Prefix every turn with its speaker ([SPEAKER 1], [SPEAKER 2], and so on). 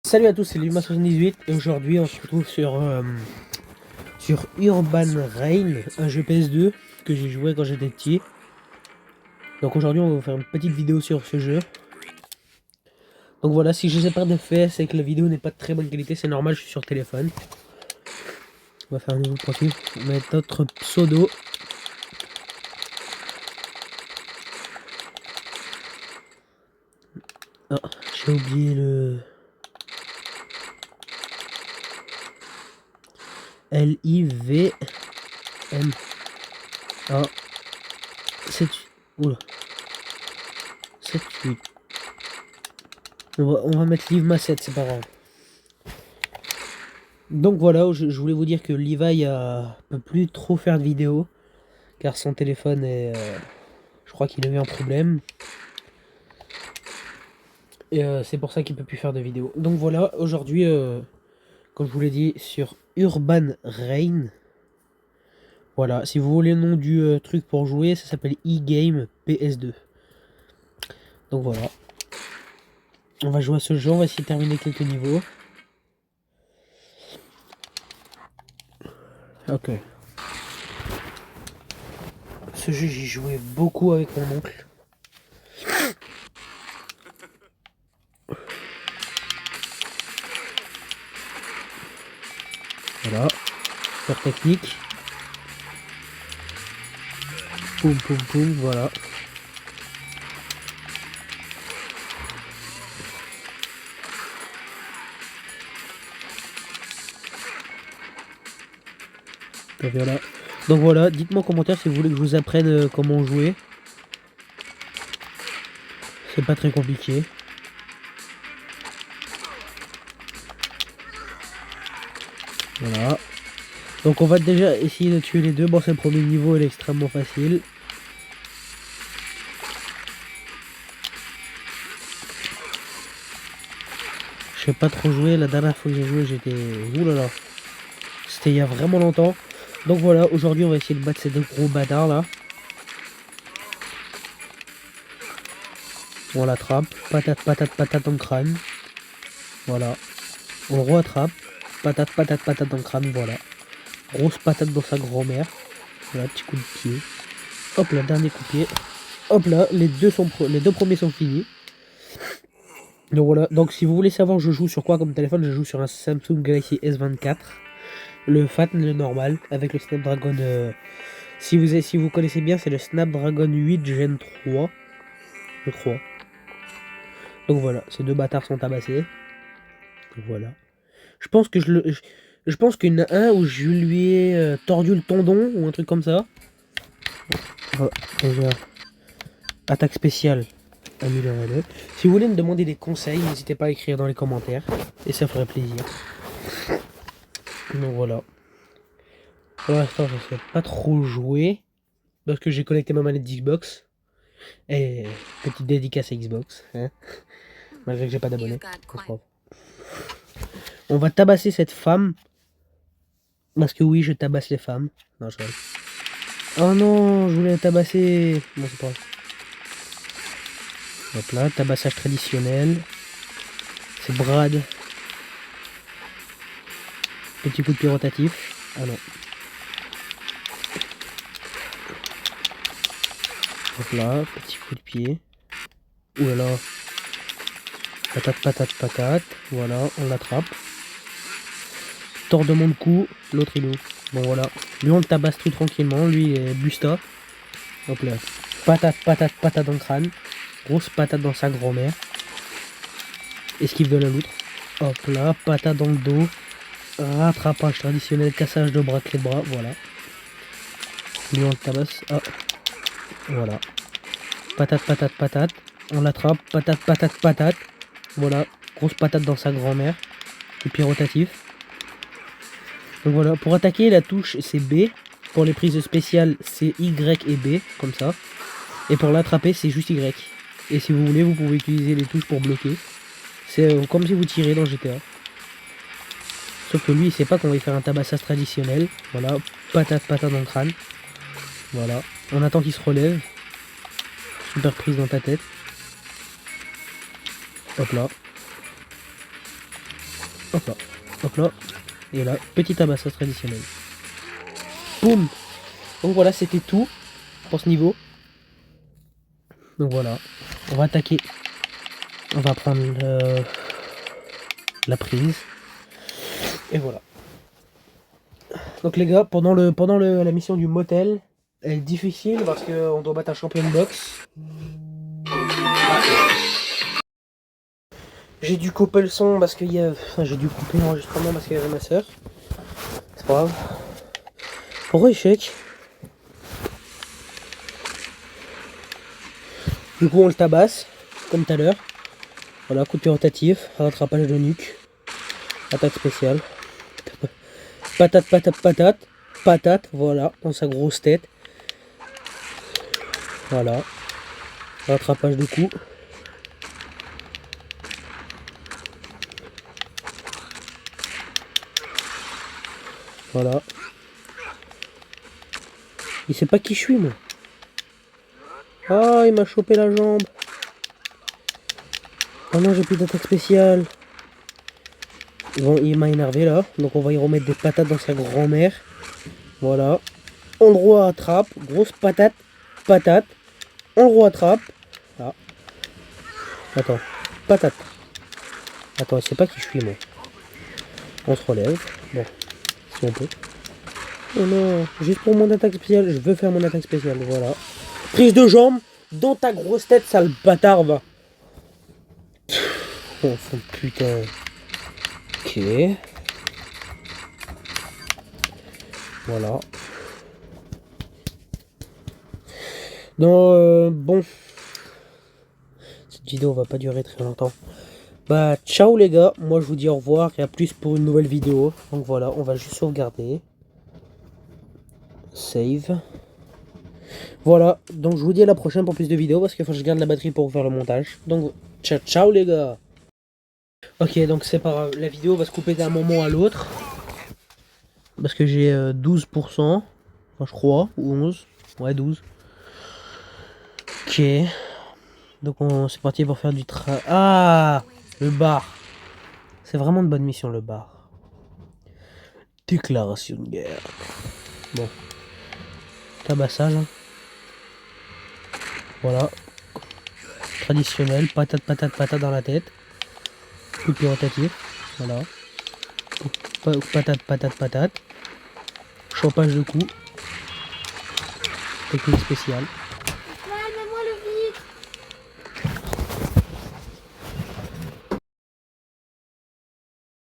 [SPEAKER 1] Salut à tous, c'est Luma78 et aujourd'hui on se retrouve sur Urban Reign, un jeu PS2 que j'ai joué quand j'étais petit. Donc aujourd'hui on va vous faire une petite vidéo sur ce jeu. Donc voilà, si je sais pas de fait, c'est que la vidéo n'est pas de très bonne qualité, c'est normal, je suis sur téléphone. On va faire un nouveau profil, on va mettre notre pseudo. Ah, j'ai oublié le... L-I-V-M. Ah, 7... Oula. 7-8. On va mettre Livma 7, c'est pas grave. Donc voilà, je voulais vous dire que Levi peut plus trop faire de vidéos. Car son téléphone est... je crois qu'il a eu un problème. Et c'est pour ça qu'il peut plus faire de vidéos. Donc voilà, aujourd'hui, comme je vous l'ai dit, sur Urban Reign. Voilà, si vous voulez le nom du truc pour jouer, ça s'appelle e-game PS2. Donc voilà. On va jouer à ce jeu, on va essayer de terminer quelques niveaux. Ok. Ce jeu, j'y jouais beaucoup avec mon oncle. Voilà. Faire technique. Poum poum poum, voilà. Et voilà. Donc voilà, dites-moi en commentaire si vous voulez que je vous apprenne comment jouer. C'est pas très compliqué. Voilà. Donc on va déjà essayer de tuer les deux. Bon, c'est le premier niveau, il est extrêmement facile. Je sais pas trop jouer. La dernière fois que j'ai joué, j'étais... Oulala. C'était il y a vraiment longtemps. Donc voilà, aujourd'hui on va essayer de battre ces deux gros bâtards là. On l'attrape. Patate, patate, patate dans le crâne. Voilà. On le rattrape. Patate, patate, patate dans le crâne. Voilà. Grosse patate dans sa grand-mère. Voilà, petit coup de pied. Hop là, dernier coup de pied. Hop là, les deux premiers sont finis. Donc voilà, donc si vous voulez savoir je joue sur quoi comme téléphone, je joue sur un Samsung Galaxy S24. Le Fat, le normal, avec le Snapdragon... si vous connaissez bien, c'est le Snapdragon 8 Gen 3. Je crois. Donc voilà, ces deux bâtards sont tabassés. Donc voilà. Je pense que je pense qu'il y en a un où je lui ai tordu le tendon ou un truc comme ça. Oh, déjà. Attaque spéciale. Améliorer-le. Si vous voulez me demander des conseils, n'hésitez pas à écrire dans les commentaires. Et ça ferait plaisir. Donc voilà. Pour l'instant, je ne sais pas trop jouer. Parce que j'ai connecté ma manette d'Xbox. Et petite dédicace à Xbox. Hein, malgré que j'ai pas d'abonnés. On va tabasser cette femme. Parce que oui, je tabasse les femmes. Non, je rigole. Oh non, je voulais la tabasser. Bon, c'est pas grave. Hop là, tabassage traditionnel. C'est Brad. Petit coup de pied rotatif. Ah non. Hop là, petit coup de pied. Ouh là là. Patate, patate, patate. Voilà, on l'attrape. Tordement de cou. L'autre il est où? Bon voilà. Lui on le tabasse tout tranquillement. Lui il est busta. Hop là. Patate, patate, patate dans le crâne. Grosse patate dans sa grand-mère. Esquive de la loutre. Hop là. Patate dans le dos. Rattrapage traditionnel. Cassage de bras, clé de bras. Voilà. Lui on le tabasse. Ah. Voilà. Patate, patate, patate. On l'attrape. Patate, patate, patate. Voilà. Grosse patate dans sa grand-mère. Et puis rotatif. Donc voilà. Pour attaquer, la touche c'est B. Pour les prises spéciales, c'est Y et B. Comme ça. Et pour l'attraper, c'est juste Y. Et si vous voulez, vous pouvez utiliser les touches pour bloquer. C'est comme si vous tirez dans GTA. Sauf que lui, il sait pas qu'on va y faire un tabassage traditionnel. Voilà, patate, patate dans le crâne. Voilà, on attend qu'il se relève. Super prise dans ta tête. Hop là. Hop là. Hop là. Et là, petit tabassage traditionnel. Boum. Donc voilà, c'était tout pour ce niveau. Donc voilà, on va attaquer. On va prendre la prise. Et voilà. Donc les gars, pendant la mission du motel, elle est difficile parce qu'on doit battre un champion de boxe. J'ai dû couper le son parce qu'il y a... Enfin, j'ai dû couper l'enregistrement parce qu'il y avait ma soeur. C'est pas grave. Re-échec. Du coup on le tabasse, comme tout à l'heure. Voilà, coup de pied rotatif, rattrapage de nuque. Attaque spéciale. Patate, patate, patate. Patate, voilà, dans sa grosse tête. Voilà. Rattrapage de cou. Voilà. Il sait pas qui je suis, moi. Ah, il m'a chopé la jambe. Oh non, j'ai plus d'attaque spéciale. Bon, il m'a énervé là. Donc on va y remettre des patates dans sa grand-mère. Voilà. On le rattrape. Grosse patate. Patate. On le rattrape. Là. Attends. Patate. Attends, il sait pas qui je suis, moi. On se relève. Bon. Si on peut. Oh non. Juste pour mon attaque spéciale. Je veux faire mon attaque spéciale. Voilà. Prise de jambe. Dans ta grosse tête, sale bâtard, va. Oh, putain. Ok. Voilà. Donc, bon. Cette vidéo va pas durer très longtemps. Bah, ciao les gars. Moi, je vous dis au revoir et à plus pour une nouvelle vidéo. Donc voilà, on va juste sauvegarder. Save. Voilà. Donc, je vous dis à la prochaine pour plus de vidéos parce que faut que je garde la batterie pour faire le montage. Donc, ciao, ciao les gars. Ok, donc c'est pas grave. La vidéo va se couper d'un moment à l'autre. Parce que j'ai 12%. Enfin, je crois. Ou 11. Ouais, 12. Ok. Donc c'est parti pour faire du travail. Ah, le bar. C'est vraiment une bonne mission, le bar. Déclaration de guerre. Bon. Tabassage. Hein. Voilà. Traditionnel. Patate, patate, patate dans la tête. Coup de pied rotatif. Voilà. Patate, patate, patate. Champage de cou. Technique spéciale.
[SPEAKER 2] Ouais, mets-moi le vitre.